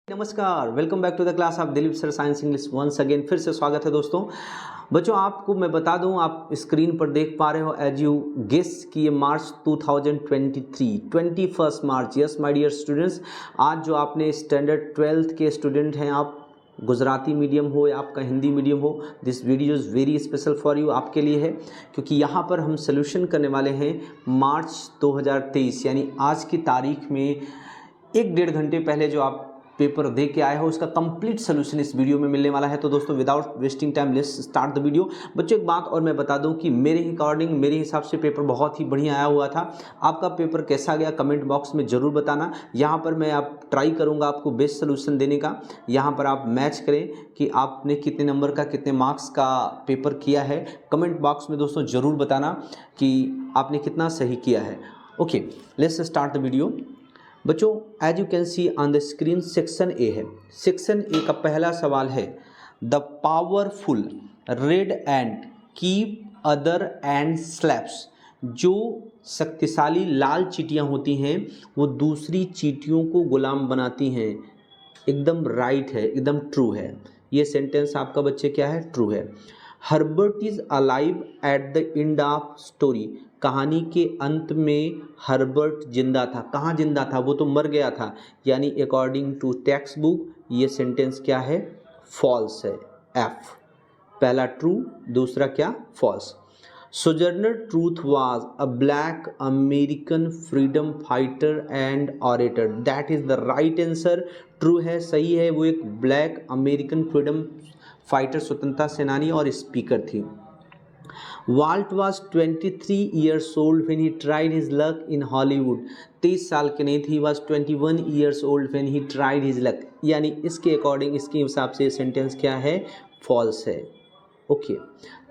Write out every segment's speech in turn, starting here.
नमस्कार, welcome back to the class of Dilip sir science English once again. फिर से स्वागत है दोस्तों। बच्चों आपको मैं बता दूं, आप स्क्रीन पर देख पा रहे हो एज यू गेस कि ये मार्च 2023 21 मार्च। यस माय डियर स्टूडेंट्स, आज जो आपने स्टैंडर्ड 12th के स्टूडेंट हैं, आप गुजराती मीडियम हो या आपका हिंदी मीडियम हो, this video is very special for you, आपके लिए है, क्योंकि यहाँ पर हम सोल्यूशन करने वाले हैं मार्च 2023 यानी आज की तारीख में 1-1.5 घंटे पहले जो आप पेपर दे के आए हो उसका कंप्लीट सोल्यूशन इस वीडियो में मिलने वाला है। तो दोस्तों without wasting time let's start the video. बच्चों एक बात और मैं बता दूं कि मेरे अकॉर्डिंग, मेरे हिसाब से पेपर बहुत ही बढ़िया आया हुआ था। आपका पेपर कैसा गया कमेंट बॉक्स में ज़रूर बताना। यहाँ पर मैं आप ट्राई करूँगा आपको बेस्ट सोल्यूशन देने का। यहाँ पर आप मैच करें कि आपने कितने नंबर का, कितने मार्क्स का पेपर किया है। कमेंट बॉक्स में दोस्तों ज़रूर बताना कि आपने कितना सही किया है। Okay, let's start the video. बच्चों as you can see on the screen section A है। सेक्शन ए का पहला सवाल है, the powerful red ant keep other and slaps. जो शक्तिशाली लाल चींटियाँ होती हैं वो दूसरी चींटियों को गुलाम बनाती हैं। एकदम राइट है, एकदम ट्रू है। ये सेंटेंस आपका बच्चे क्या है? ट्रू है। Herbert is alive at the end of story. कहानी के अंत में हर्बर्ट जिंदा था। कहाँ जिंदा था? वो तो मर गया था। यानी अकॉर्डिंग टू टेक्स्ट बुक ये सेंटेंस क्या है? फॉल्स है। एफ पहला ट्रू, दूसरा क्या? False. Sojourner Truth was a black American freedom fighter and orator. That is the right answer. True है, सही है। वो एक ब्लैक अमेरिकन फ्रीडम फाइटर, स्वतंत्रता सेनानी और स्पीकर थी। Walt was 23 years old when he tried his luck in Hollywood. 23 साल के नहीं थी, was 21 years old when he tried his luck. यानी इसके अकॉर्डिंग, इसके हिसाब से सेंटेंस क्या है? फॉल्स है। ओके,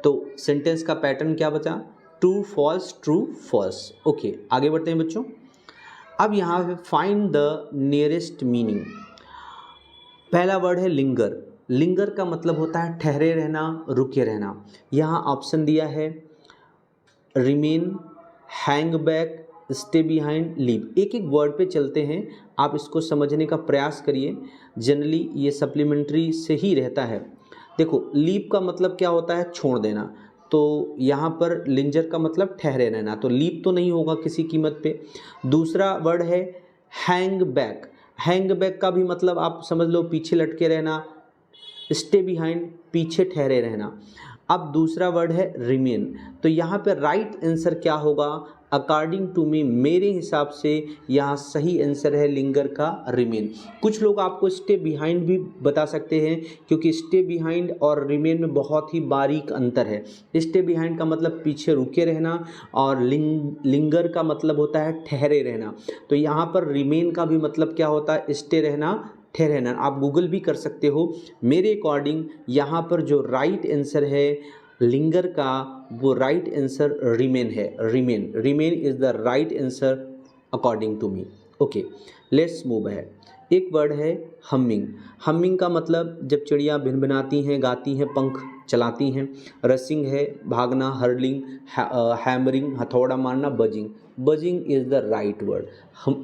तो सेंटेंस का पैटर्न क्या बचा? True false, true false. Okay, आगे बढ़ते हैं बच्चों। अब यहाँ पे फाइंड द नियरेस्ट मीनिंग। पहला वर्ड है लिंगर। लिंगर का मतलब होता है ठहरे रहना, रुके रहना। यहाँ ऑप्शन दिया है remain, hang back, stay behind, leave. एक एक वर्ड पे चलते हैं, आप इसको समझने का प्रयास करिए। जनरली ये सप्लीमेंट्री से ही रहता है। देखो, लीव का मतलब क्या होता है? छोड़ देना। तो यहाँ पर लिंजर का मतलब ठहरे रहना, तो लीव तो नहीं होगा किसी कीमत पे। दूसरा वर्ड है हैंग बैक। हैंग बैक का भी मतलब आप समझ लो पीछे लटके रहना। स्टे बिहाइंड, पीछे ठहरे रहना। अब दूसरा वर्ड है रिमेन। तो यहाँ पे राइट आंसर क्या होगा? अकॉर्डिंग टू मी, मेरे हिसाब से यहाँ सही आंसर है लिंगर का रिमेन। कुछ लोग आपको स्टे बिहाइंड भी बता सकते हैं, क्योंकि स्टे बिहाइंड और रिमेन में बहुत ही बारीक अंतर है। स्टे बिहाइंड का मतलब पीछे रुके रहना और लिंगर का मतलब होता है ठहरे रहना। तो यहाँ पर रिमेन का भी मतलब क्या होता है? स्टे रहना, ठहरे रहना। आप गूगल भी कर सकते हो। मेरे अकॉर्डिंग यहाँ पर जो राइट आंसर है लिंगर का, वो राइट आंसर रिमेन है। Remain, remain is the right answer according to me. Okay, let's move है। एक वर्ड है हमिंग। हमिंग का मतलब जब चिड़िया भिनभिनाती हैं, गाती हैं, पंख चलाती हैं। रसिंग है भागना, हर्लिंग, हैमरिंग हथौड़ा मारना, buzzing. Buzzing is the right word.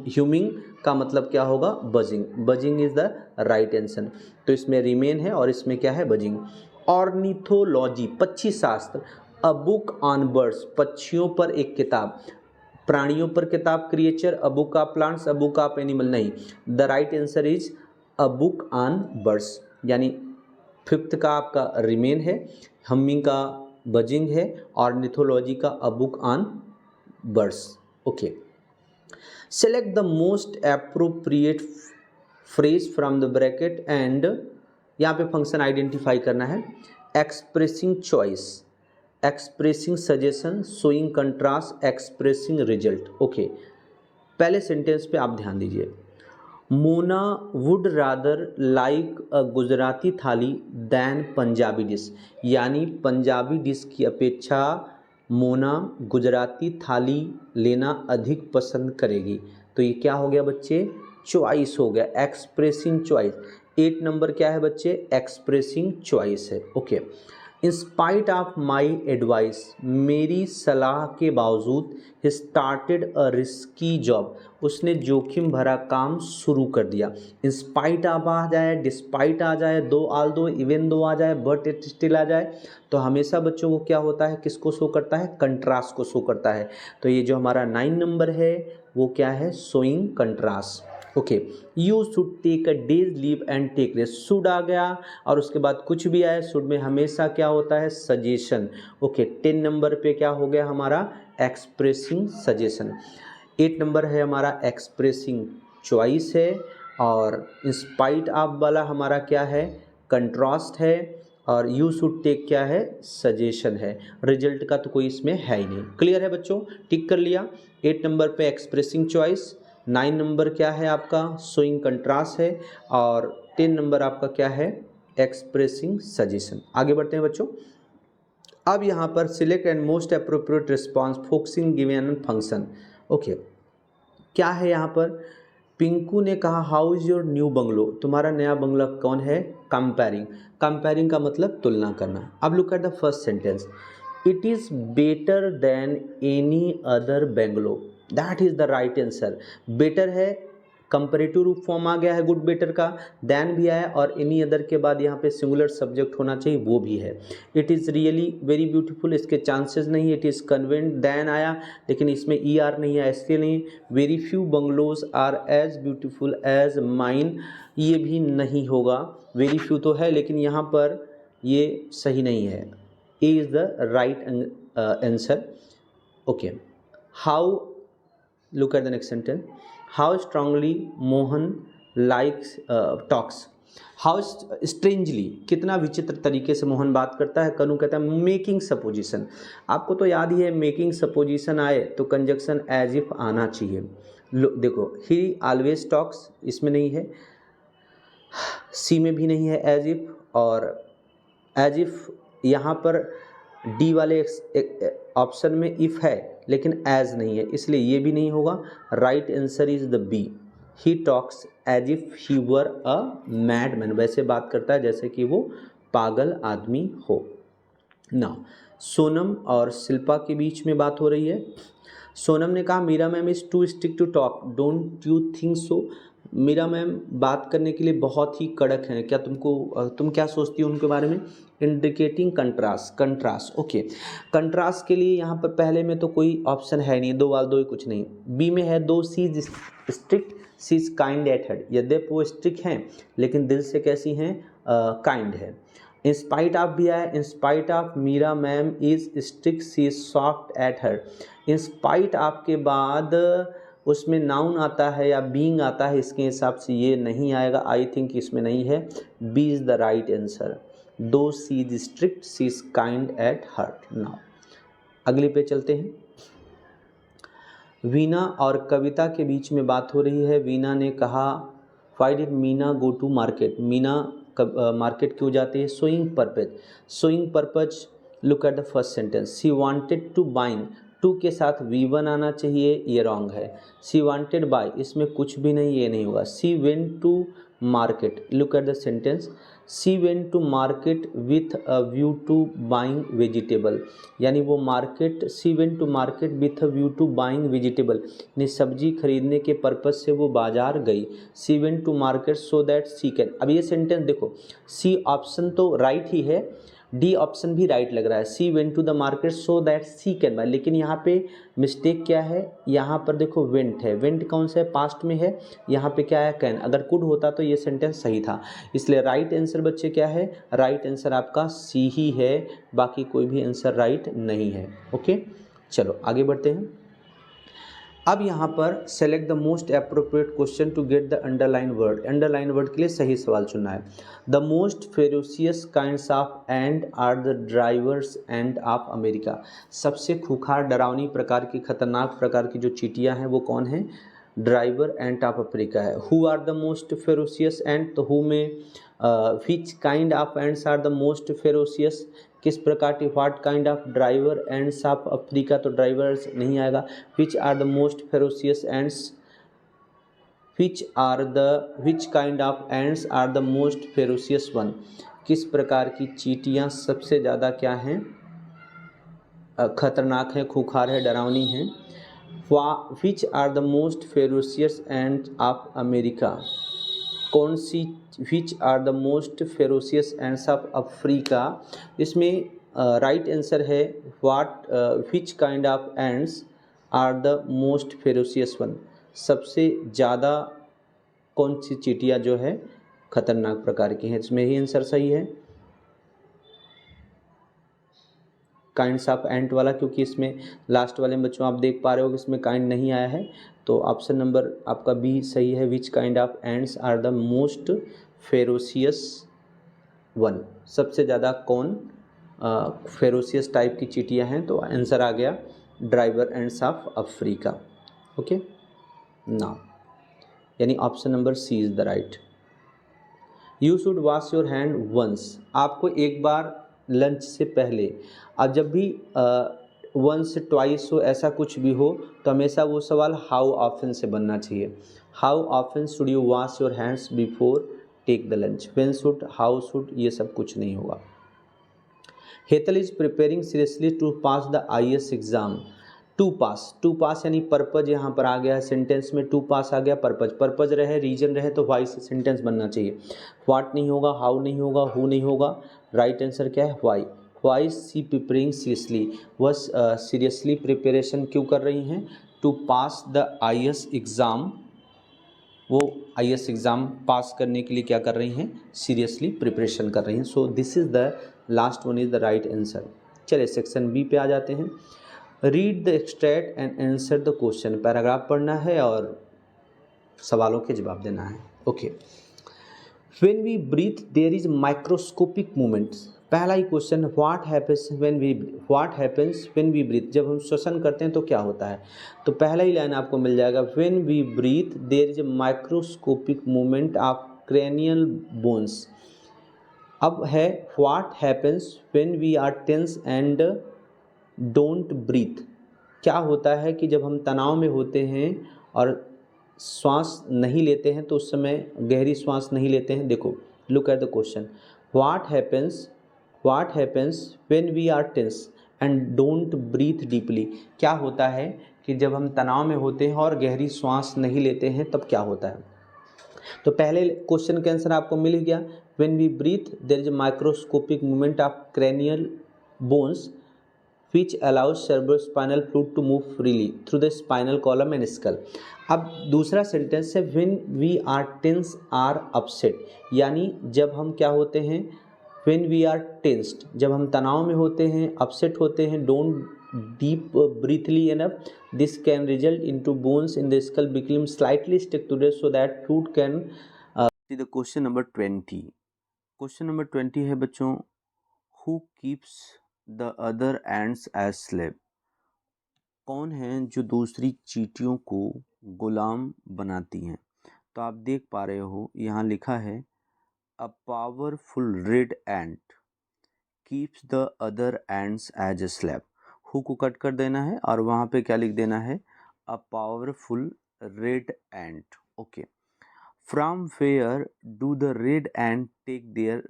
Humming का मतलब क्या होगा? Buzzing. Buzzing is the right answer. तो इसमें रिमेन है और इसमें क्या है? बजिंग। ऑर्निथोलॉजी, पक्षी शास्त्र। अ बुक ऑन बर्ड्स, पक्षियों पर एक किताब। प्राणियों पर किताब creature, a book of plants, a book of animal नहीं। The right answer is a book on birds. यानी फिफ्थ का आपका रिमेन है, हमिंग का बजिंग है, ऑर्निथोलॉजी का अ book on birds. Okay, select the most appropriate phrase from the bracket and, यहाँ पे फंक्शन आइडेंटिफाई करना है। Expressing choice, expressing suggestion, showing contrast, expressing result. Okay, पहले सेंटेंस पे आप ध्यान दीजिए। मोना वुड रादर लाइक अ गुजराती थाली दैन पंजाबी डिश। यानी पंजाबी डिश की अपेक्षा मोना गुजराती थाली लेना अधिक पसंद करेगी। तो ये क्या हो गया बच्चे? चॉइस हो गया, एक्सप्रेसिंग चॉइस। 8 नंबर क्या है बच्चे? एक्सप्रेसिंग चॉइस है। Okay, in spite of my advice, मेरी सलाह के बावजूद, he started a risky job, उसने जोखिम भरा काम शुरू कर दिया। इन स्पाइट ऑफ आ जाए, डिस्पाइट आ जाए, दो आल दो, इवन दो आ जाए, बट इट स्टिल आ जाए, तो हमेशा बच्चों को क्या होता है, किसको शो करता है, कंट्रास्ट को शो करता है। तो ये जो हमारा 9 नंबर है वो क्या है, showing contrast. Okay, you should take a day's leave and take rest, should आ गया और उसके बाद कुछ भी आए, शुड में हमेशा क्या होता है, सजेशन। ओके, 10 नंबर पे क्या हो गया हमारा, एक्सप्रेसिंग सजेशन। 8 नंबर है हमारा एक्सप्रेसिंग चॉइस है, और इंस्पाइट ऑफ वाला हमारा क्या है, कंट्रास्ट है, और यू शुड टेक क्या है, सजेशन है। रिजल्ट का तो कोई इसमें है ही नहीं। क्लियर है बच्चों, टिक कर लिया। 8 नंबर पे एक्सप्रेसिंग चॉइस, 9 नंबर क्या है आपका, शोइंग कंट्रास्ट है, और 10 नंबर आपका क्या है, एक्सप्रेसिंग सजेशन। आगे बढ़ते हैं बच्चों। अब यहाँ पर select and most appropriate response focusing given function. Okay, क्या है यहाँ पर, पिंकू ने कहा how is your new bungalow, तुम्हारा नया बंगला कौन है, कंपेयरिंग। कंपेयरिंग का मतलब तुलना करना। अब look at the first sentence, it is better than any other bungalow, that is the right answer. Better है, कंपेरेटिव रूप फॉर्म आ गया है गुड बेटर का, देन भी आया, और एनी अदर के बाद यहाँ पे सिंगुलर सब्जेक्ट होना चाहिए, वो भी है। It is really very beautiful, इसके चांसेस नहीं। इट इज़ कन्वेंट, देन आया, लेकिन इसमें ई आर नहीं आया, इसलिए नहीं। Very few bungalows are as beautiful as mine, ये भी नहीं होगा। वेरी फ्यू तो है, लेकिन यहाँ पर ये सही नहीं है। A is the right answer. Okay, how, look at the next sentence, how strongly Mohan likes talks, how strangely, कितना विचित्र तरीके से मोहन बात करता है। कनु कहता है मेकिंग सपोजिशन, आपको तो याद ही है, मेकिंग सपोजिशन आए तो कंजक्शन एज इफ आना चाहिए। देखो, ही ऑलवेज टॉक्स, इसमें नहीं है, सी में भी नहीं है एज इफ, और एज इफ यहाँ पर डी वाले ऑप्शन में इफ़ है लेकिन एज नहीं है, इसलिए ये भी नहीं होगा। Right answer is the B, he talks as if he were a madman, वैसे बात करता है जैसे कि वो पागल आदमी हो। ना, सोनम और शिल्पा के बीच में बात हो रही है। सोनम ने कहा Meera ma'am is too stick to talk, don't you think so, Meera ma'am बात करने के लिए बहुत ही कड़क हैं, क्या तुम क्या सोचती हो उनके बारे में। Indicating contrast, contrast. Okay, contrast के लिए यहाँ पर पहले में तो कोई ऑप्शन है नहीं, दो वाल दो ही कुछ नहीं। बी में है two, C is strict, C is kind at heart, यद्यपि वो स्ट्रिक्ट हैं लेकिन दिल से कैसी हैं, काइंड है। इंस्पाइट ऑफ भी आया, in spite of Meera ma'am is strict, C is soft at her. In spite of के बाद उसमें नाउन आता है या बीइंग आता है, इसके हिसाब से ये नहीं आएगा, आई थिंक इसमें नहीं है। B is the right answer, two C is strict, C is kind at heart. Now अगले पे चलते हैं। वीना और कविता के बीच में बात हो रही है। वीना ने कहा why did Meena go to market, Meena market क्यों जाती है। Showing purpose, showing purpose, look at the first sentence, she wanted to buying, to के साथ V1 आना चाहिए, ये रॉन्ग है। सी वांटेड बाय, इसमें कुछ भी नहीं, ये नहीं होगा। She went to market, look at the sentence, she went to market with a view to buying vegetable, यानी वो market, she went to market with a view to buying vegetable, यानी सब्जी खरीदने के पर्पज़ से वो बाजार गई। She went to market so that she can, अब ये सेंटेंस देखो, सी ऑप्शन तो राइट ही है, डी ऑप्शन भी राइट लग रहा है। She went to the market so that she can buy, लेकिन यहाँ पे मिस्टेक क्या है, यहाँ पर देखो वेंट है, वेंट कौन सा है, पास्ट में है, यहाँ पे क्या है, कैन। अगर कुड होता तो ये सेंटेंस सही था, इसलिए राइट आंसर बच्चे क्या है, राइट आंसर आपका सी ही है, बाकी कोई भी आंसर राइट नहीं है। ओके, चलो आगे बढ़ते हैं। अब यहाँ पर select the most appropriate question to get the underline word, underline word के लिए सही सवाल चुनना है। The most ferocious kinds of ants are the drivers ants of America, सबसे खूंखार डरावनी प्रकार की, खतरनाक प्रकार की जो चींटियाँ हैं वो कौन है, ड्राइवर एंड ऑफ अफ्रीका है। Who are the most ferocious ants, तो हु में which kind of ants are the most ferocious, किस प्रकार की, what kind of driver ants of Africa, तो ड्राइवर्स नहीं आएगा। Which are the most ferocious ants, which kind of ants are the most ferocious one, किस प्रकार की चींटियां सबसे ज़्यादा क्या हैं, खतरनाक है, खूंखार है, डरावनी है। Which are the most ferocious ant of America, कौन सी, which are the most ferocious ants of Africa. इसमें राइट आंसर है what, which kind of ants are the most ferocious one, सबसे ज़्यादा कौन सी चींटियाँ जो है खतरनाक प्रकार की हैं। इसमें ही आंसर सही है काइंड्स ऑफ एंट वाला, क्योंकि इसमें लास्ट वाले में बच्चों आप देख पा रहे हो कि इसमें काइंड नहीं आया है, तो ऑप्शन नंबर आपका बी सही है। Which kind of ants are the most ferocious one, सबसे ज़्यादा कौन फेरोशियस टाइप की चींटियाँ हैं, तो आंसर आ गया driver ants of Africa. Okay now, यानी option number C is the right. You should wash your hand once, आपको एक बार लंच से पहले, अब जब भी वंस ट्वाइस हो, ऐसा कुछ भी हो, तो हमेशा वो सवाल हाउ ऑफन से बनना चाहिए। How often should you wash your hands before take the lunch, when should, how should, ये सब कुछ नहीं होगा। Hetal is preparing seriously to pass the IAS exam. To pass यानी पर्पज यहाँ पर आ गया है सेंटेंस में, टू पास आ गया, पर्पज रहे, रीजन रहे तो वाई से सेंटेंस बनना चाहिए। व्हाट नहीं होगा, हाउ नहीं होगा, हु नहीं होगा, राइट आंसर क्या है वाई सी प्रिपेयरिंग सीरियसली, वह सीरियसली प्रिपरेशन क्यों कर रही हैं, to pass the IAS exam, वो IAS एग्ज़ाम पास करने के लिए क्या कर रही हैं, सीरियसली प्रिपरेशन कर रही हैं। So this is the last one is the right answer. चलिए सेक्शन बी पे आ जाते हैं। Read the extract and answer the question, paragraph पढ़ना है और सवालों के जवाब देना है। Okay, when we breathe there is microscopic movements, पहला ही question, what happens when we breathe, जब हम श्वसन करते हैं तो क्या होता है, तो पहला ही लाइन आपको मिल जाएगा, when we breathe there is microscopic movement of cranial bones. अब है what happens when we are tense and don't breathe, क्या होता है कि जब हम तनाव में होते हैं और श्वास नहीं लेते हैं, तो उस समय गहरी श्वास नहीं लेते हैं। देखो, look at the question, what happens when we are tense and don't breathe deeply, क्या होता है कि जब हम तनाव में होते हैं और गहरी श्वास नहीं लेते हैं तब क्या होता है। तो पहले क्वेश्चन का आंसर आपको मिल गया, when we breathe there is a microscopic movement of cranial bones which allows cerebrospinal fluid to move freely through the spinal column and skull। अब दूसरा सेंटेंस है when we are tense or upset, यानी जब हम क्या होते हैं, when we are tensed, जब हम तनाव में होते हैं, upset होते हैं, don't deep breathly enough, this can result into bones in the skull become slightly stuck together so that fluid can see the question number 20। Question number 20 है बच्चों, who keeps the other ants as slave, कौन हैं जो दूसरी चींटियों को गुलाम बनाती हैं। तो आप देख पा रहे हो यहाँ लिखा है, a powerful red ant keeps the other ants as a slave, who को कट कर देना है और वहाँ पे क्या लिख देना है, a powerful red ant. Okay, from where do the red ant take their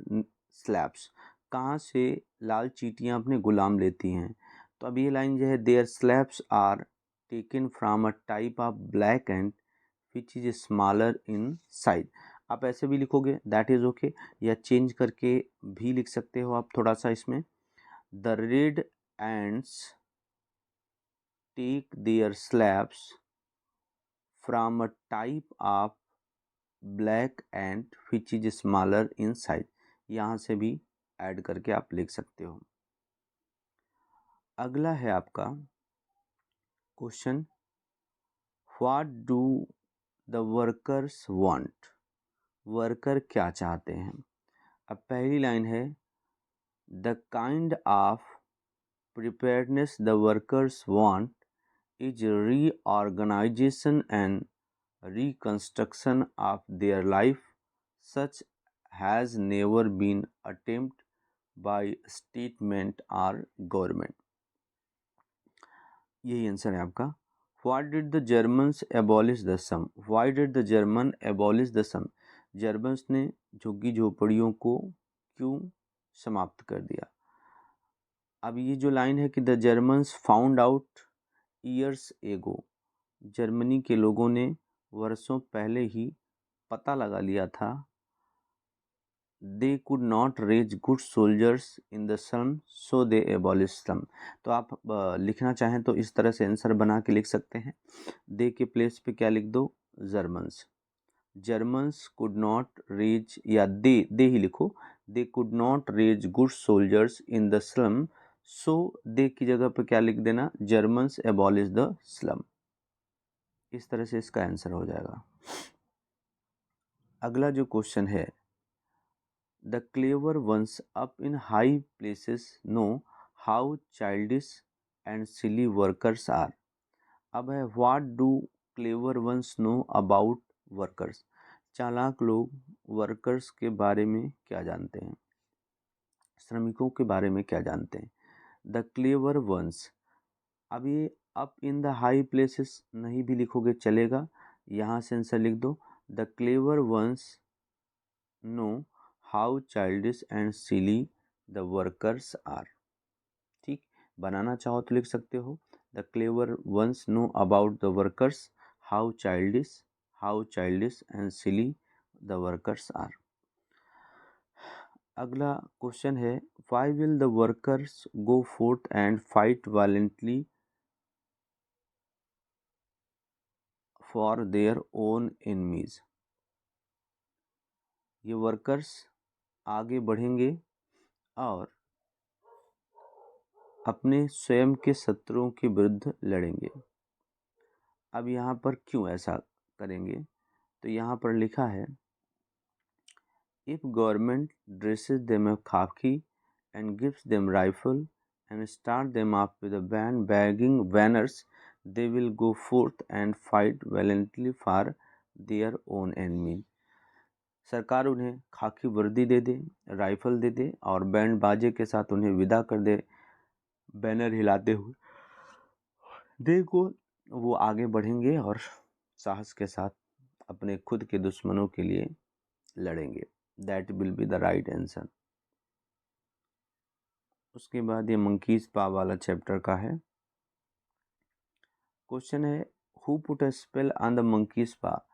slaves, कहाँ से लाल चींटियाँ अपने गुलाम लेती हैं। तो अब ये लाइन जो है, their slaves are taken from a type of black ant which is smaller in size, आप ऐसे भी लिखोगे दैट इज़ ओके, या चेंज करके भी लिख सकते हो आप थोड़ा सा इसमें, the red ants take their slaves from a type of black ant which is smaller in size, यहाँ से भी ऐड करके आप लिख सकते हो। अगला है आपका question, what do the workers want, worker क्या चाहते हैं। अब पहली लाइन है, the kind of preparedness the workers want is reorganisation and reconstruction of their life such has never been attempted by statement or government, यही answer है आपका। Why did the Germans abolish the sum, why did the German abolish the sum, Germans ने झुग्गी झोपड़ियों को क्यों समाप्त कर दिया। अब ये जो लाइन है कि the Germans found out years ago, Germany के लोगों ने वर्षों पहले ही पता लगा लिया था, they could not raise good soldiers in the sun so they abolish them। तो आप लिखना चाहें तो इस तरह से आंसर बना के लिख सकते हैं। दे के प्लेस पे क्या लिख दो, Germans. Germans could not raise, या दे ही लिखो, they could not raise good soldiers in the slum, so they की जगह पे क्या लिख देना, जर्मन्स एबॉलिश द स्लम। इस तरह से इसका आंसर हो जाएगा। अगला जो क्वेश्चन है, the clever ones up in high places know how childish and silly workers are. अब है what do clever ones know about workers, चालाक लोग वर्कर्स के बारे में क्या जानते हैं, श्रमिकों के बारे में क्या जानते हैं। द क्लेवर वंस, अब ये up in the high places नहीं भी लिखोगे चलेगा, यहाँ से आंसर लिख दो, the clever ones know how childish and silly the workers are. ठीक, बनाना चाहो तो लिख सकते हो, the clever ones know about the workers, how childish and silly the workers are. अगला क्वेश्चन है, why will the workers go forth and fight violently for their own enemies. ये वर्कर्स आगे बढ़ेंगे और अपने स्वयं के शत्रुओं के विरुद्ध लड़ेंगे। अब यहाँ पर क्यों ऐसा करेंगे, तो यहाँ पर लिखा है, if government dresses them khaki and gives them rifle and start them up with a band bagging banners, they will go forth and fight valiantly for their own enemy. सरकार उन्हें खाकी वर्दी दे दे, राइफल दे दे और बैंड बाजे के साथ उन्हें विदा कर दे, बैनर हिलाते हुए, देखो वो आगे बढ़ेंगे और साहस के साथ अपने खुद के दुश्मनों के लिए लड़ेंगे। That will be the right answer. उसके बाद ये मंकीज पा वाला चैप्टर का है। क्वेश्चन है, who put a spell on the monkeys पा,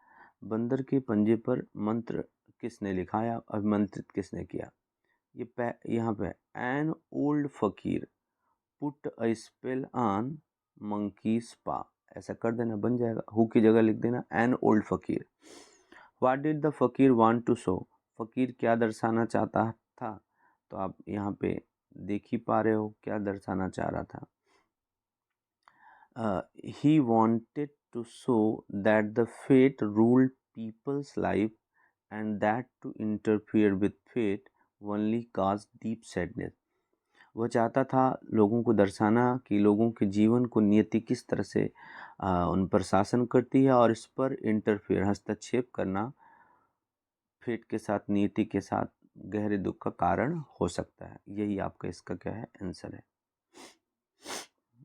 बंदर के पंजे पर मंत्र किसने लिखाया, अभिमंत्रित किसने किया। ये यहाँ पे एन ओल्ड फकीर put a spell on monkeys पा, ऐसा कर देना बन जाएगा, हु की जगह लिख देना an old fakir. What did the fakir want to show, फकीर क्या दर्शाना चाहता था, तो आप यहाँ पे देख ही पा रहे हो क्या दर्शाना चाह रहा था। He wanted to show that the fate ruled people's life and that to interfere with fate only cause deep sadness. वह चाहता था लोगों को दर्शाना कि लोगों के जीवन को नियति किस तरह से उन पर शासन करती है, और इस पर इंटरफेयर हस्तक्षेप करना फेट के साथ, नियति के साथ गहरे दुख का कारण हो सकता है। यही आपका इसका क्या है, आंसर है।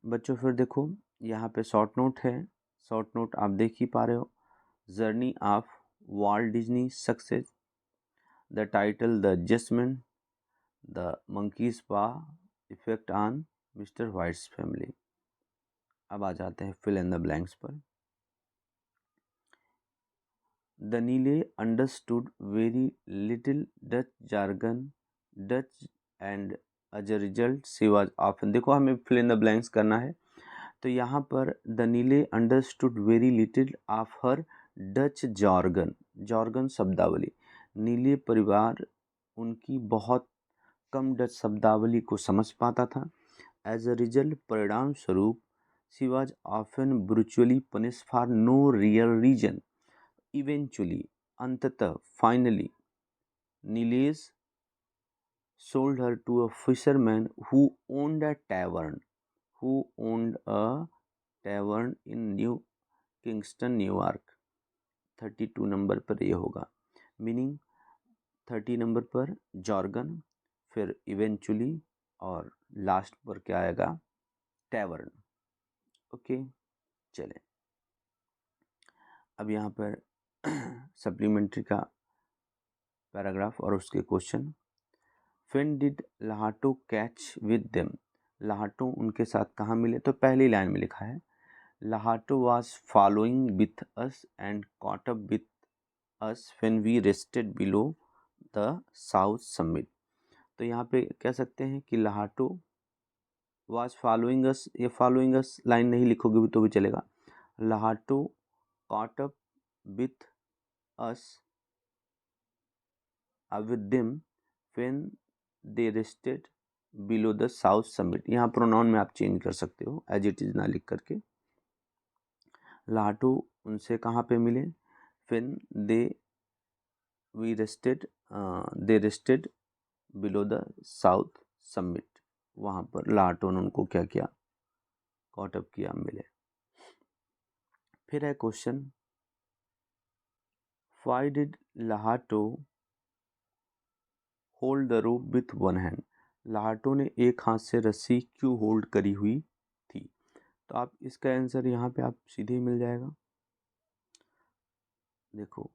बच्चों फिर देखो यहाँ पे शॉर्ट नोट है, शॉर्ट नोट आप देख ही पा रहे हो, journey of Walt Disney success, the title the adjustment, the monkeys paw effect on Mr White's family. अब आ जाते हैं फिल इन द ब्लैंक्स पर। Danile understood very little Dutch jargon, Dutch, and as a result she was often, देखो हमें fill in the blanks करना है, तो यहाँ पर Danile understood very little of her Dutch jargon, jargon शब्दावली, नीले परिवार उनकी बहुत कम डच शब्दावली को समझ पाता था। एज अ रिजल्ट, परिणाम स्वरूप, she was often brutally punish for no real reason, eventually, अंततः, finally, Nilesh sold her to a fisherman who owned a tavern in New Kingston, New York. 32 number पर ये होगा, मीनिंग 30 नंबर पर जॉर्गन, फिर eventually और last पर क्या आएगा, टैवर्न। ओके, चलें अब यहाँ पर सप्लीमेंट्री का पैराग्राफ और उसके question. When did Lhatoo catch with them, Lhatoo उनके साथ कहाँ मिले, तो पहली लाइन में लिखा है लाहाटो was following with us and caught up with us when we rested below the south summit। तो यहाँ पे कह सकते हैं कि लाहाटो was following us, ये following us लाइन नहीं लिखोगे भी तो भी चलेगा, लाहाटो caught up with us with them when they rested below the south summit। यहाँ प्रोनाउन में आप चेंज कर सकते हो एज इट इज ना लिख करके। लाहाटो उनसे कहाँ पे मिले, when they rested below the south summit, वहाँ पर लाहाटो ने उनको क्या किया, कॉट अप किया, मिले। फिर है question, why did Lhatoo hold the rope with one hand, Lhatoo ने एक हाथ से रस्सी क्यों होल्ड करी हुई थी। तो आप इसका आंसर यहाँ पे आप सीधे ही मिल जाएगा। देखो,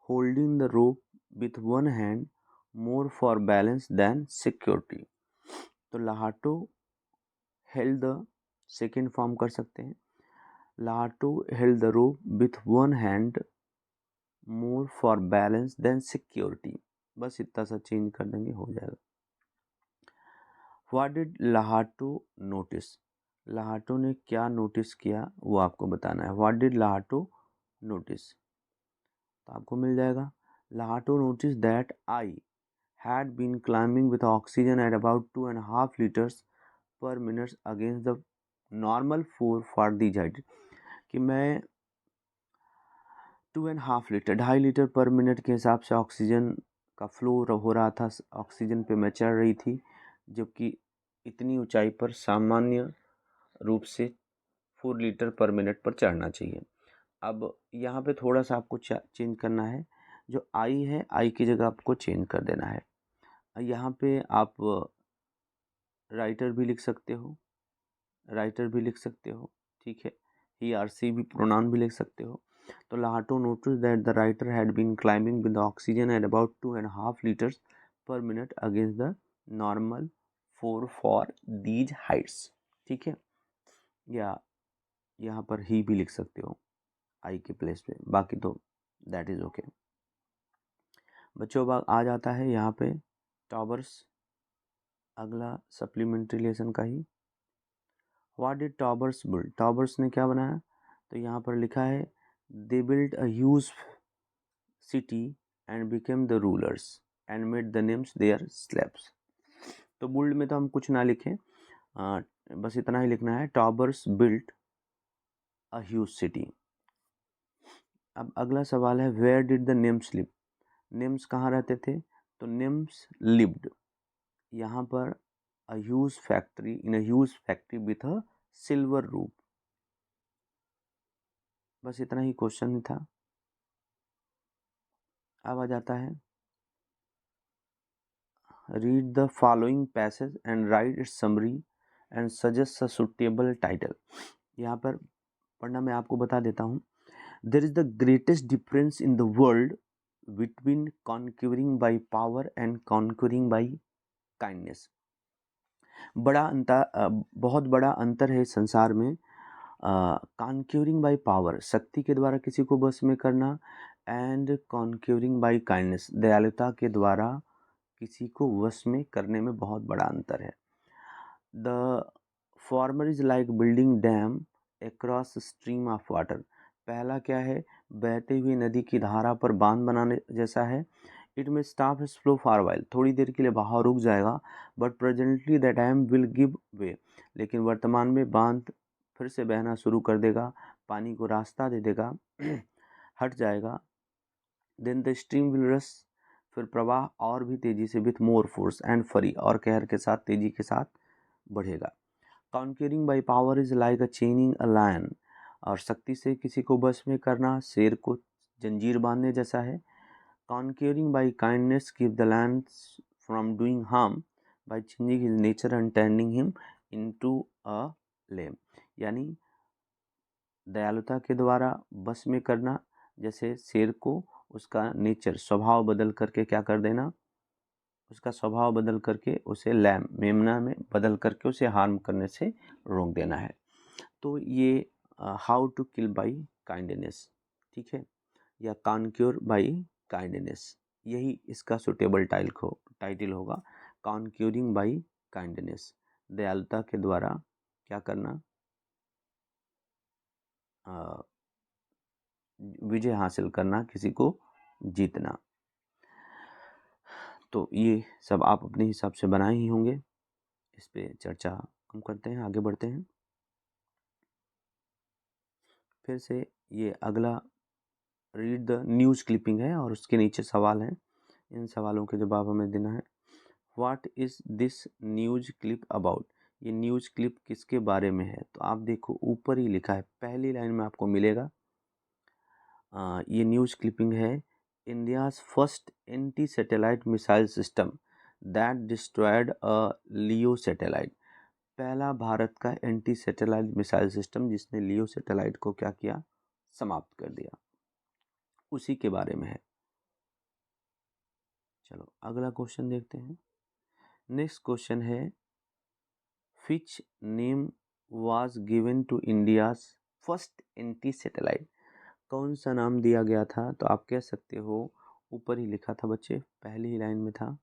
holding the rope with one hand more for balance than security, तो Lhatoo held the, second form कर सकते हैं, Lhatoo held the rope with one hand more for balance than security, बस इतना सा चेंज कर देंगे हो जाएगा। What did Lhatoo notice, Lhatoo ने क्या नोटिस किया वो आपको बताना है। व्हाट डिड लाहाटो नोटिस, तो आपको मिल जाएगा, Lhatoo notice that I had been climbing with oxygen at about 2.5 liters per minute against the normal for these height, कि मैं 2.5 लीटर 2.5 लीटर पर मिनट के हिसाब से ऑक्सीजन का फ्लो हो रहा था, ऑक्सीजन पे मैं चढ़ रही थी, जबकि इतनी ऊंचाई पर सामान्य रूप से 4 लीटर पर मिनट पर चढ़ना चाहिए। अब यहाँ पे थोड़ा सा आपको चेंज करना है, जो आई है आई की जगह आपको चेंज कर देना है। यहाँ पे आप राइटर भी लिख सकते हो, ठीक है, ही आर सी भी प्रोनाउन भी लिख सकते हो। तो Lhatoo notice that the writer had been climbing with oxygen at about 2.5 liters per minute against the normal for these heights, ठीक है, या यहाँ पर ही भी लिख सकते हो आई के प्लेस पे, बाकी तो दैट इज ओके। बच्चों अब आ जाता है यहाँ पे टॉबर्स, अगला सप्लीमेंट्री लेसन का ही। What did Tobers build, Tobers ने क्या बनाया, तो यहाँ पर लिखा है they build a huge city and became the rulers and made the names their slaves. तो बिल्ड में तो हम कुछ ना लिखें, बस इतना ही लिखना है, Tobers built a huge city. अब अगला सवाल है where did the names live, names कहाँ रहते थे, तो नेम्स लिव्ड यहाँ पर a huge factory, in a huge factory with a silver roof, बस इतना ही क्वेश्चन था। अब आ जाता है read the following passage and write its summary and suggest a suitable title. यहाँ पर पढ़ना मैं आपको बता देता हूँ। There is the greatest difference in the world between conquering by power and conquering by kindness. बहुत बड़ा अंतर है संसार में, कॉन्क्यूरिंग बाय पावर शक्ति के द्वारा किसी को बस में करना, एंड कॉन्क्यूरिंग बाय काइंडनेस दयालुता के द्वारा किसी को वश में करने में बहुत बड़ा अंतर है। The former is like building dam across stream of water, पहला क्या है, बहते हुए नदी की धारा पर बांध बनाने जैसा है। इट में stop his flow for while, थोड़ी देर के लिए बहाव रुक जाएगा, but presently the dam will give way, लेकिन वर्तमान में बांध फिर से बहना शुरू कर देगा, पानी को रास्ता दे देगा, हट जाएगा। Then the stream will rush, फिर प्रवाह और भी तेजी से विथ मोर फोर्स एंड फरी, और कहर के साथ तेजी के साथ बढ़ेगा। Conquering by power is like a chaining a lion, और शक्ति से किसी को बस में करना शेर को जंजीर बांधने जैसा है। Conquering by kindness keep the lion from doing harm by changing his nature and turning him into a lamb, यानी दयालुता के द्वारा बस में करना, जैसे शेर को उसका नेचर स्वभाव बदल करके क्या कर देना, उसका स्वभाव बदल करके उसे मेमना में बदल करके उसे हार्म करने से रोक देना है। तो ये how to kill by kindness, ठीक है, या कॉन्क्योर बाई काइंडनेस, यही इसका सुटेबल टाइटल होगा, कॉन्क्योरिंग बाई काइंडनेस, दयालुता के द्वारा क्या करना, विजय हासिल करना, किसी को जीतना। तो ये सब आप अपने हिसाब से बनाए ही होंगे, इस पे चर्चा हम करते हैं, आगे बढ़ते हैं। फिर से ये अगला रीड द न्यूज़ क्लिपिंग है और उसके नीचे सवाल हैं, इन सवालों के जवाब हमें देना है। What is this news clip about, ये न्यूज़ क्लिप किसके बारे में है? तो आप देखो ऊपर ही लिखा है, पहली लाइन में आपको मिलेगा, ये न्यूज़ क्लिपिंग है, India's first anti satellite missile system that destroyed a Leo satellite, पहला भारत का एंटी सैटेलाइट मिसाइल सिस्टम जिसने लियो सैटेलाइट को क्या किया, समाप्त कर दिया, उसी के बारे में है। चलो अगला क्वेश्चन देखते हैं। नेक्स्ट क्वेश्चन है, which name was given to India's first anti satellite, कौन सा नाम दिया गया था? तो आप कह सकते हो, ऊपर ही लिखा था बच्चे, पहली ही लाइन में था,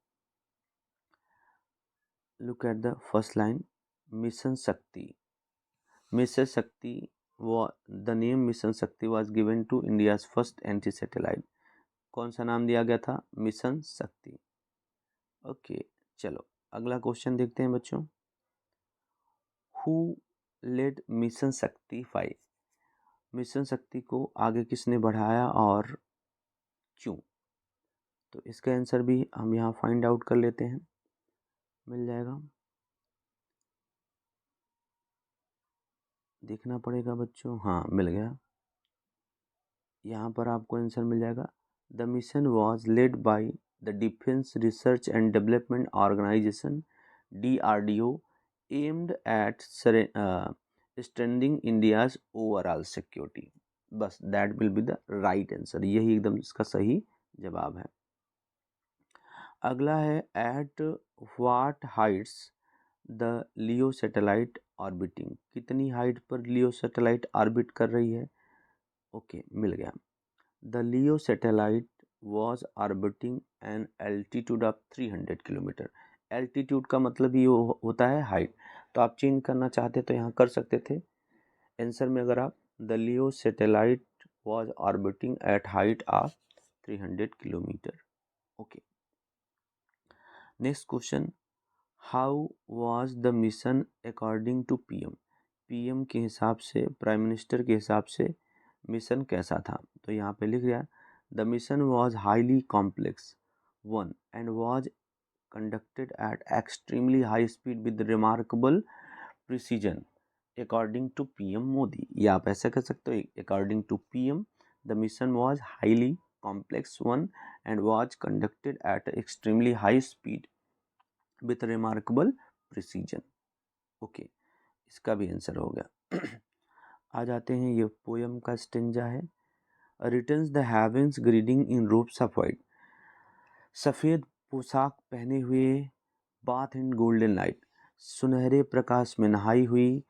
look at the first line, mission Shakti. Mission Shakti, the name mission Shakti was given to India's first anti satellite, कौन सा नाम दिया गया था? मिशन शक्ति। ओके, चलो अगला क्वेश्चन देखते हैं बच्चों। हु लेड मिशन शक्ति 5, मिशन शक्ति को आगे किसने बढ़ाया और क्यों? तो इसका आंसर भी हम यहाँ फाइंड आउट कर लेते हैं, मिल जाएगा, देखना पड़ेगा बच्चों, हाँ मिल गया, यहाँ पर आपको आंसर मिल जाएगा। The mission was led by the defence research and development organisation DRDO, aimed at strengthening India's overall security, बस that will be the right answer, यही एकदम इसका सही जवाब है। अगला है, at what heights the LEO satellite orbiting, कितनी हाइट पर लियो सैटेलाइट ऑर्बिट कर रही है? ओके, मिल गया। The LEO satellite was orbiting an altitude of 300 kilometre, altitude का मतलब ही होता है हाइट, तो आप चेंज करना चाहते तो यहाँ कर सकते थे आंसर में, अगर आप the LEO satellite was orbiting at height of 300 kilometre. Okay, next question, how was the mission according to PM के हिसाब से, प्राइम मिनिस्टर के हिसाब से मिशन कैसा था? तो यहाँ पे लिख दिया, the mission was highly complex one and was conducted at extremely high speed with remarkable precision according to PM Modi, या आप ऐसा कह सकते हो, according to PM the mission was highly complex one and was conducted at extremely high speed with remarkable precision. Okay, इसका भी answer हो गया। आ जाते हैं, ये पोयम का स्टेंजा है, returns the heavens grading in ropes of white, सफ़ेद पोशाक पहने हुए, बाथ इन गोल्डन लाइट, सुनहरे प्रकाश में नहाई हुई,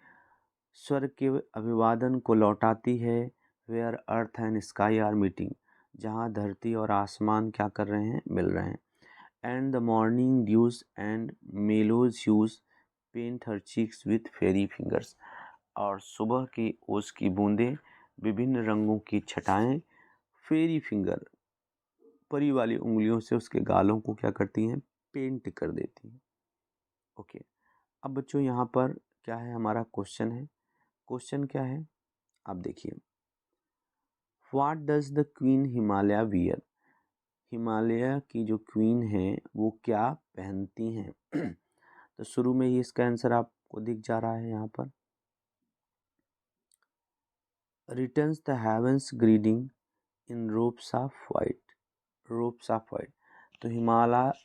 स्वर्ग के अभिवादन को लौटाती है, where earth and sky are meeting, जहाँ धरती और आसमान क्या कर रहे हैं, मिल रहे हैं, and the morning dews and mellows hues paint her cheeks with fairy fingers, और सुबह की ओस की बूंदें, विभिन्न रंगों की छटाएं, फेरी फिंगर, परी वाली उंगलियों से उसके गालों को क्या करती हैं, पेंट कर देती हैं। ओके, अब बच्चों यहाँ पर क्या है, हमारा क्वेश्चन है, क्वेश्चन क्या है आप देखिए, what does the queen Himalaya wear, Himalaya की जो क्वीन है वो क्या पहनती हैं? तो शुरू में ही इसका आंसर आपको दिख जा रहा है यहाँ पर, returns the heavens grading in ropes of white, ropes of white, तो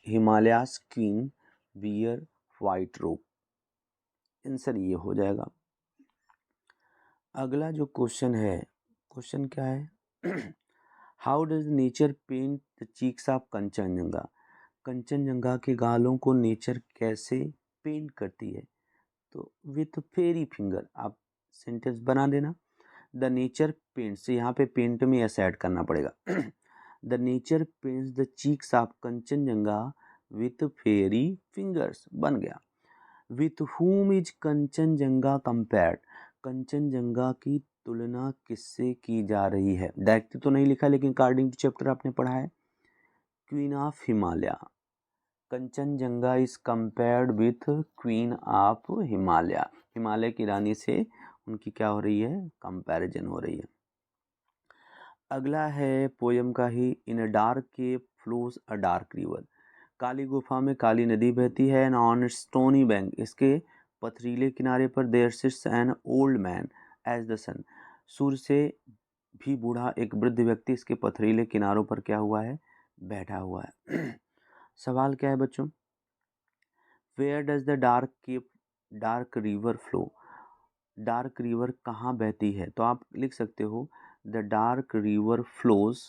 हिमालयास क्वीन वियर वाइट रोब, आंसर ये हो जाएगा। अगला जो क्वेश्चन है, क्वेश्चन क्या है, how does nature paint the cheeks of Kanchenjunga, Kanchenjunga के गालों को नेचर कैसे पेंट करती है? तो विथ फेरी फिंगर, आप सेंटेंस बना देना। द नेचर पेंट्स, यहाँ पे पेंट में ऐसा ऐड करना पड़ेगा। The nature paints the cheeks of Kanchenjunga with fairy fingers, बन गया। With whom is Kanchenjunga compared, Kanchenjunga की तुलना किससे की जा रही है? डायरेक्टली तो नहीं लिखा, लेकिन अकॉर्डिंग टू चैप्टर आपने पढ़ा है। Queen of Himalaya, Kanchenjunga is compared with queen of Himalaya, Himalaya की रानी से उनकी क्या हो रही है? कंपैरिजन हो रही है। अगला है पोयम का ही, in a dark cave flows a dark river, काली गुफा में काली नदी बहती है। एंड ऑन स्टोनी बैंक, इसके पथरीले किनारे पर there sits an old man as the sun, सूर्य से भी बूढ़ा एक वृद्ध व्यक्ति इसके पथरीले किनारों पर क्या हुआ है? बैठा हुआ है। सवाल क्या है बच्चों? Where does the dark river flow, dark river कहाँ बहती है? तो आप लिख सकते हो the dark river flows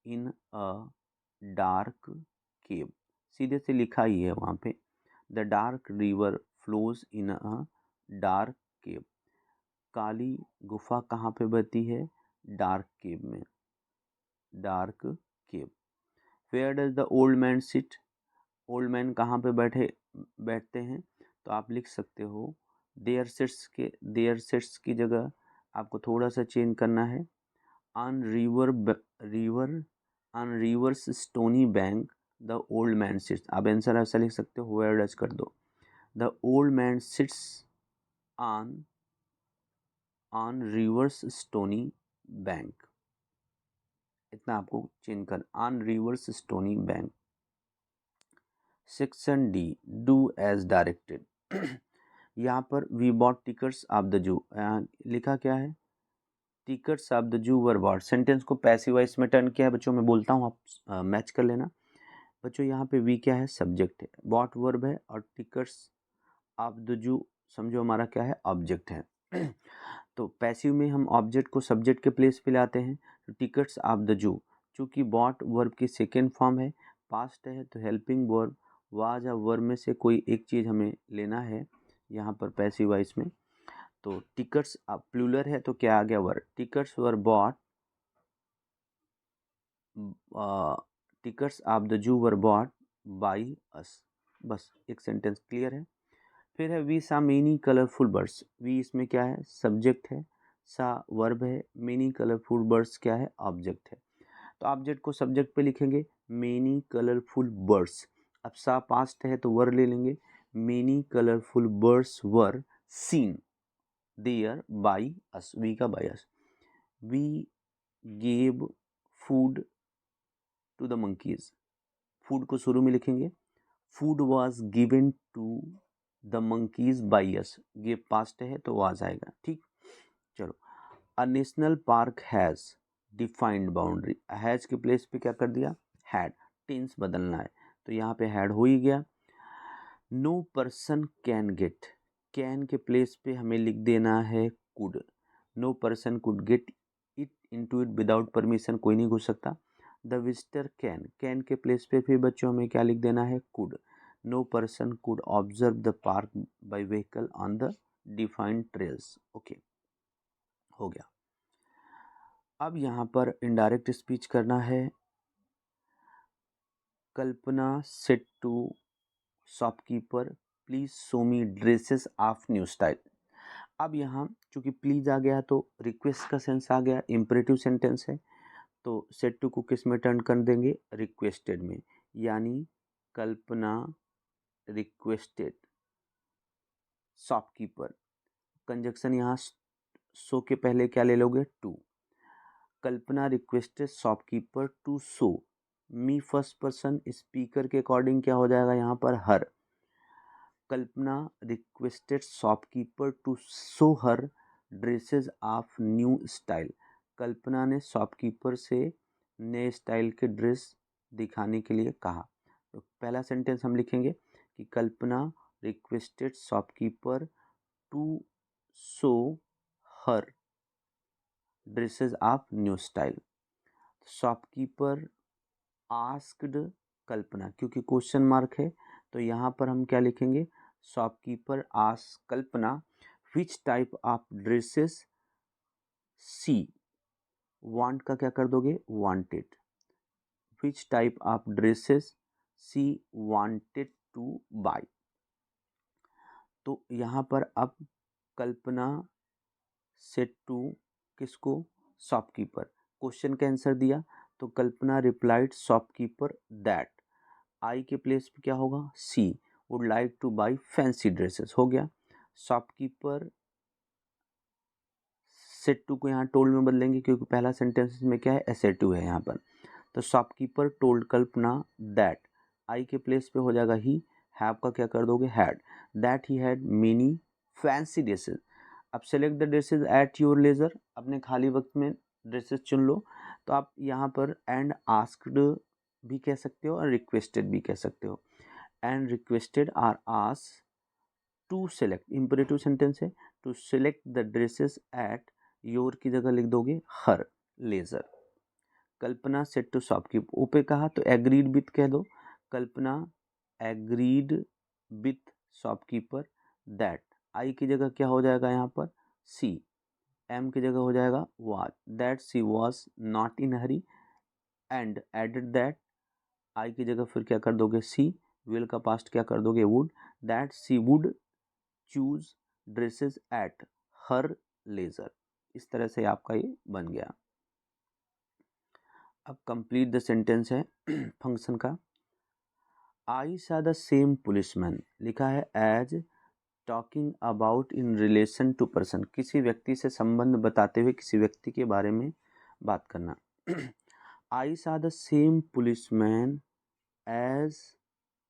in a dark cave, सीधे से लिखा ही है वहाँ पे, the dark river flows in a dark cave, काली गुफा कहाँ पे बहती है? डार्क केव में, dark cave. Where does the old man sit, old man कहाँ पे बैठते हैं? तो आप लिख सकते हो देयर सिट्स की जगह आपको थोड़ा सा चेंज करना है। On river's stony bank the old man sits, आप आंसर ऐसा लिख सकते हो, वेयर डज कर दो, the old man sits on river's stony bank, इतना आपको चेंज कर, on river's stony bank. Section D, do as directed. यहाँ पर we bought tickets of the zoo, लिखा क्या है? Tickets of the zoo were bought, sentence को passive voice में टर्न किया है बच्चों, मैं बोलता हूँ, आप मैच कर लेना। बच्चों यहाँ पे वी क्या है? सब्जेक्ट है, बॉट वर्ब है, और टिकट्स ऑफ द जू समझो हमारा क्या है? ऑब्जेक्ट है। तो पैसिव में हम ऑब्जेक्ट को सब्जेक्ट के प्लेस पे लाते हैं। तो टिकट्स ऑफ द जू, चूँकि बॉट वर्ब की सेकेंड फॉर्म है, पास्ट है, तो हेल्पिंग वर्ब वाज या वर्ब में से कोई एक चीज़ हमें लेना है यहाँ पर पैसिव वॉइस में। तो टिकट्स अब प्लूरल है, तो क्या आ गया? Verb, tickets were bought, tickets of the zoo were bot by us, बस एक सेंटेंस क्लियर है। फिर है we saw many colourful birds, we इसमें क्या है? सब्जेक्ट है, सा वर्ब है, मेनी कलरफुल बर्ड्स क्या है? ऑब्जेक्ट है। तो ऑब्जेक्ट को सब्जेक्ट पे लिखेंगे, मेनी कलरफुल बर्ड्स। अब सा पास्ट है तो वर ले लेंगे, many colourful birds were seen there by us, we का by us. We gave food to the monkeys, food को शुरू में लिखेंगे, food was given to the monkeys by us, give past है तो वाज आएगा, ठीक। चलो, a national park has defined boundary, has के प्लेस पे क्या कर दिया? हैड, टेंस बदलना है, तो यहाँ पे हैड हो ही गया। No person can get, can के प्लेस पे हमें लिख देना है could, no person could get it into it without permission, कोई नहीं घुस सकता। द विजिटर कैन के प्लेस पे फिर बच्चों हमें क्या लिख देना है? Could, no person could observe the park by vehicle on the defined trails, okay, हो गया। अब यहाँ पर इनडायरेक्ट स्पीच करना है। Kalpana said to shopkeeper please show me dresses of new style. अब यहाँ चूंकि प्लीज आ गया तो रिक्वेस्ट का सेंस आ गया, इम्परेटिव सेंटेंस है, तो सेड टू को किस में टर्न कर देंगे? रिक्वेस्टेड में, यानी कल्पना रिक्वेस्टेड शॉपकीपर, कंजक्शन यहाँ सो के पहले क्या ले लोगे? To. Kalpana requested shopkeeper to show me, first person, speaker के अकॉर्डिंग क्या हो जाएगा यहाँ पर? Her. Kalpana requested shopkeeper to show her dresses of new style, Kalpana ने शॉपकीपर से नए स्टाइल के ड्रेस दिखाने के लिए कहा। तो पहला सेंटेंस हम लिखेंगे कि Kalpana requested shopkeeper to show her dresses of new style. Shopkeeper asked Kalpana, क्योंकि क्वेश्चन मार्क है तो यहाँ पर हम क्या लिखेंगे, shopkeeper asked Kalpana which type of dresses she, want का क्या कर दोगे, wanted, which type of dresses she wanted to buy. तो यहाँ पर अब कल्पना सेड टू किसको, शॉपकीपर, क्वेश्चन का आंसर दिया तो Kalpana replied shopkeeper that, I के प्लेस पे क्या होगा, she would like to buy fancy dresses, हो गया। शॉपकीपर सेड टू को यहाँ टोल्ड में बदलेंगे क्योंकि पहला सेंटेंस में क्या है, एसेटिव है यहाँ पर। तो shopkeeper told Kalpana that, I के प्लेस पे हो जाएगा ही, हैव का क्या कर दोगे, had, that he had many fancy dresses. अब select the dresses at your leisure, अपने खाली वक्त में ड्रेसेस चुन लो। तो आप यहाँ पर एंड आस्क्ड भी कह सकते हो और रिक्वेस्टेड भी कह सकते हो। And requested or asked to select, imperative sentence है, to select the dresses at, your की जगह लिख दोगे her leisure. Kalpana said to shopkeeper, oh पे कहा तो एग्रीड विथ कह दो, Kalpana agreed with shopkeeper that, I की जगह क्या हो जाएगा यहाँ पर, सी, एम की जगह हो जाएगा was, that she was not in hurry, and added that, I की जगह फिर क्या कर दोगे, सी, विल का पास्ट क्या कर दोगे, would, that she would choose dresses at her leisure. इस तरह से आपका ये बन गया। अब कंप्लीट द सेंटेंस है फंक्शन का। I saw the same policeman, लिखा है as talking about in relation to person, किसी व्यक्ति से संबंध बताते हुए किसी व्यक्ति के बारे में बात करना। I saw the same policeman as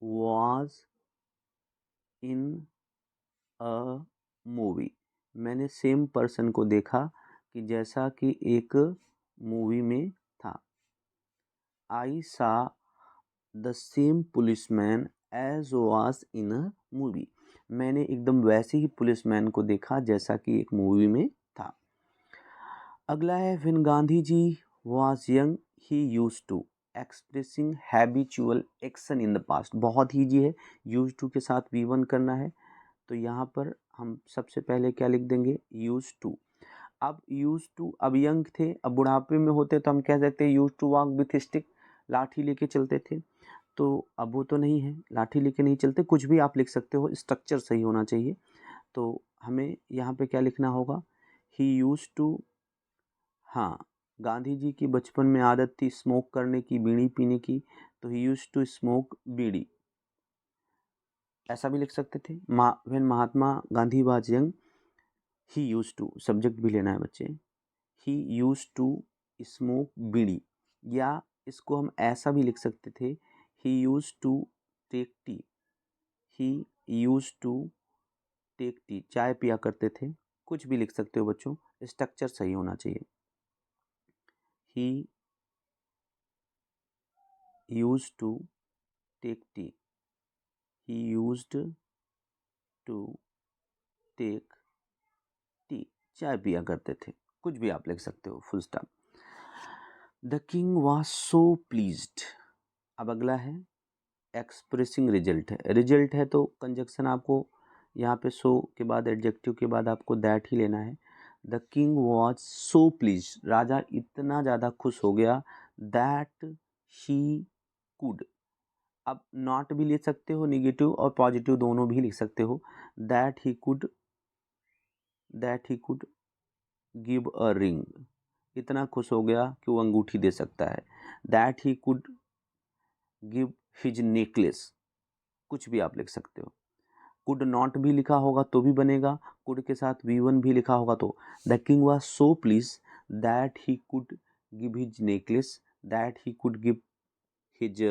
was in a movie, मैंने सेम पर्सन को देखा कि जैसा कि एक मूवी में था। I saw the same policeman as was in a movie, मैंने एकदम वैसे ही पुलिसमैन को देखा जैसा कि एक मूवी में था। अगला है when Gandhi ji was young he used to, expressing habitual action in the past, बहुत ईजी है, यूज्ड टू के साथ V1 करना है। तो यहाँ पर हम सबसे पहले क्या लिख देंगे, यूज्ड टू। अब यूज्ड टू, अब यंग थे, अब बुढ़ापे में होते तो हम कह सकते हैं used to walk with stick, लाठी लेके चलते थे। तो अब वो तो नहीं है, लाठी लेके नहीं चलते, कुछ भी आप लिख सकते हो, स्ट्रक्चर सही होना चाहिए। तो हमें यहाँ पे क्या लिखना होगा, ही यूज्ड टू, हाँ, गांधी जी की बचपन में आदत थी स्मोक करने की, बीड़ी पीने की, तो he used to smoke bidi, ऐसा भी लिख सकते थे। When Mahatma Gandhi was young he used to, subject भी लेना है बच्चे, he used to smoke bidi, या इसको हम ऐसा भी लिख सकते थे, he used to take tea, he used to take tea, चाय पिया करते थे, कुछ भी लिख सकते हो बच्चों, स्ट्रक्चर सही होना चाहिए। He used to take tea, he used to take tea, चाय पिया करते थे, कुछ भी आप लिख सकते हो, full stop. The king was so pleased, अब अगला है एक्सप्रेसिंग रिजल्ट है, रिजल्ट है तो कंजक्शन आपको यहाँ पे सो के बाद एडजेक्टिव के बाद आपको दैट ही लेना है। The king was so pleased, राजा इतना ज़्यादा खुश हो गया, दैट ही कुड, अब नॉट भी ले सकते हो, निगेटिव और पॉजिटिव दोनों भी लिख सकते हो, that he could give a ring, इतना खुश हो गया कि वो अंगूठी दे सकता है। That he could give his necklace, कुछ भी आप लिख सकते हो। कुड नॉट भी लिखा होगा तो भी बनेगा, कुड के साथ V1 भी लिखा होगा तो। The king was so please that he could give his necklace, that he could give his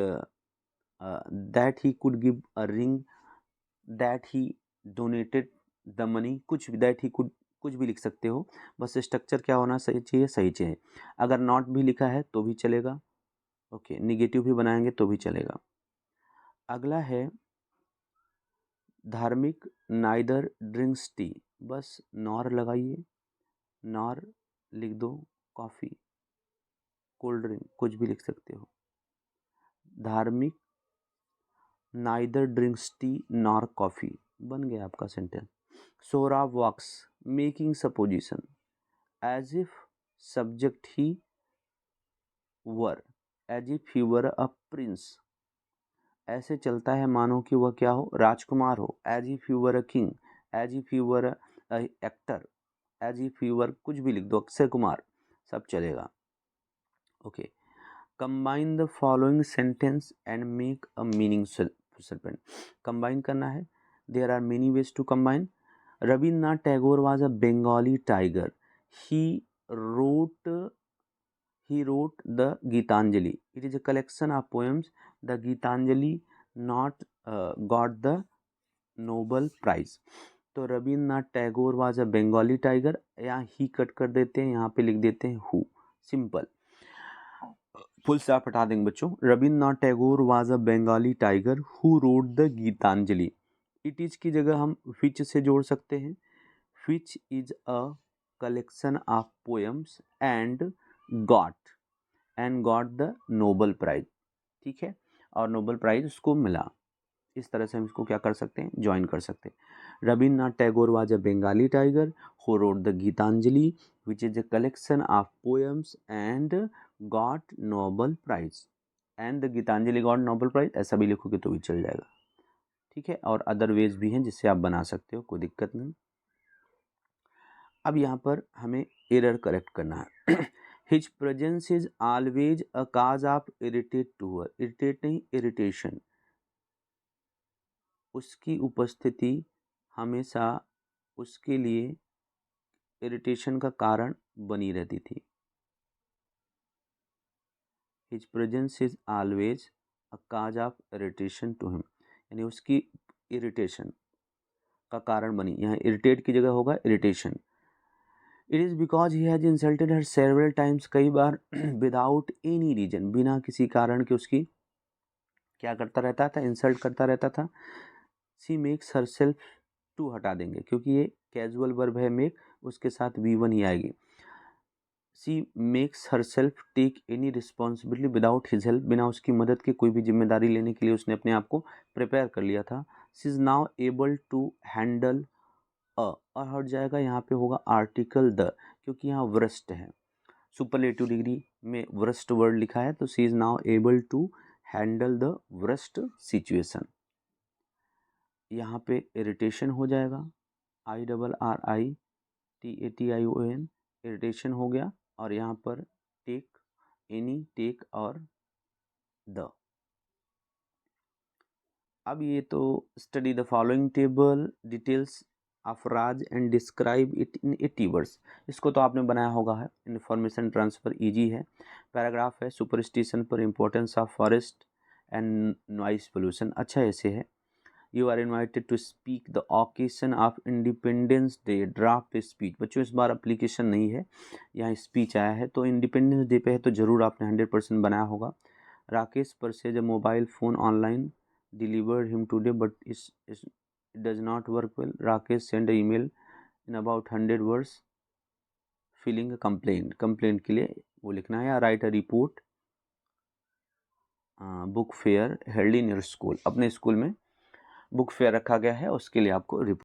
that he could give a ring, that he donated the money, कुछ भी, दैट ही कुड, कुछ भी लिख सकते हो, बस स्ट्रक्चर क्या होना सही चाहिए, सही चाहिए। अगर नॉट भी लिखा है तो भी चलेगा, ओके, निगेटिव भी बनाएंगे तो भी चलेगा। अगला है धार्मिक नाइदर ड्रिंक्स टी, बस नॉर लगाइए, नॉर लिख दो, कॉफ़ी, कोल्ड ड्रिंक, कुछ भी लिख सकते हो। Dharmik neither drinks tea nor coffee, बन गया आपका sentence. Sohrab walks making supposition as if subject he were, as if he were a prince, ऐसे चलता है मानो कि वह क्या हो, राजकुमार हो। As if you were a king, as if you were a actor, as if you were, कुछ भी लिख दो, अक्षय कुमार, सब चलेगा। Okay, combine the following sentence and make a meaning सर्पेंट। कंबाइन करना है, there are many ways to combine. Rabindranath Tagore was a Bengali tiger, he wrote the Gitanjali. It is a collection of poems. The Gitanjali not got the Nobel Prize. तो Rabindranath Tagore was a Bengali tiger, यहाँ ही cut कर देते हैं, यहाँ पे लिख देते हैं हु, सिंपल, फुल स्टॉप हटा देंगे बच्चों। Rabindranath Tagore was a Bengali tiger who wrote the Gitanjali. It is की जगह हम विच से जोड़ सकते हैं, which is a collection of poems and got the Nobel prize, ठीक है, और नोबल प्राइज उसको मिला। इस तरह से हम इसको क्या कर सकते हैं, ज्वाइन कर सकते हैं। Rabindranath Tagore was a Bengali tiger who wrote the Gitanjali which is a collection of poems and got Nobel prize, and the Gitanjali got Nobel prize, ऐसा भी लिखोगे तो भी चल जाएगा, ठीक है। और अदर वेज भी हैं जिससे आप बना सकते हो, कोई दिक्कत नहीं। अब यहाँ पर हमें एरर करेक्ट करना है। His presence is always a cause of irritate to her. Irritate नहीं, irritation. उसकी उपस्थिति हमेशा उसके लिए इरिटेशन का कारण बनी रहती थी। His presence is always a cause of irritation to him. यानी उसकी इरिटेशन का कारण बनी, यहाँ इरिटेट की जगह होगा irritation. It is because he has insulted her several times, कई बार without any reason, बिना किसी कारण के उसकी क्या करता रहता था, इंसल्ट करता रहता था। सी मेक्स हर सेल्फ, टू हटा देंगे क्योंकि ये कैजुअल वर्ब है मेक, उसके साथ V1 ही आएगी। She makes her self take any responsibility without his help, बिना उसकी मदद के कोई भी जिम्मेदारी लेने के लिए उसने अपने आप को प्रिपेयर कर लिया था। She is now able to handle a, और हट जाएगा, यहाँ पे होगा आर्टिकल द, क्योंकि यहाँ वृष्ट है, सुपरलेटिव डिग्री में वृष्ट वर्ड लिखा है, तो she is now able to handle the worst situation. यहाँ पे इरिटेशन हो जाएगा, IRRITATION, इरिटेशन हो गया, और यहाँ पर टेक, एनी, टेक और द। अब ये तो study the following table details of Raj and describe it in 80 words, इसको तो आपने बनाया होगा है, इन्फॉर्मेशन ट्रांसफ़र इजी है। पैराग्राफ है सुपरस्टिशन पर importance of forest and noise pollution, अच्छा ऐसे है। You are invited to speak the occasion of independence day, draft speech. बच्चों इस बार एप्लीकेशन नहीं है, यहाँ स्पीच आया है, तो इंडिपेंडेंस डे पे है तो ज़रूर आपने 100% बनाया होगा। Rakesh purchase a mobile phone online, delivered him today but it does not work well. Rakesh send a email in about 100 words filling a complaint, complaint के लिए वो लिखना है, या write a report book fair held in your school, अपने school में book fair रखा गया है उसके लिए आपको रिपोर्ट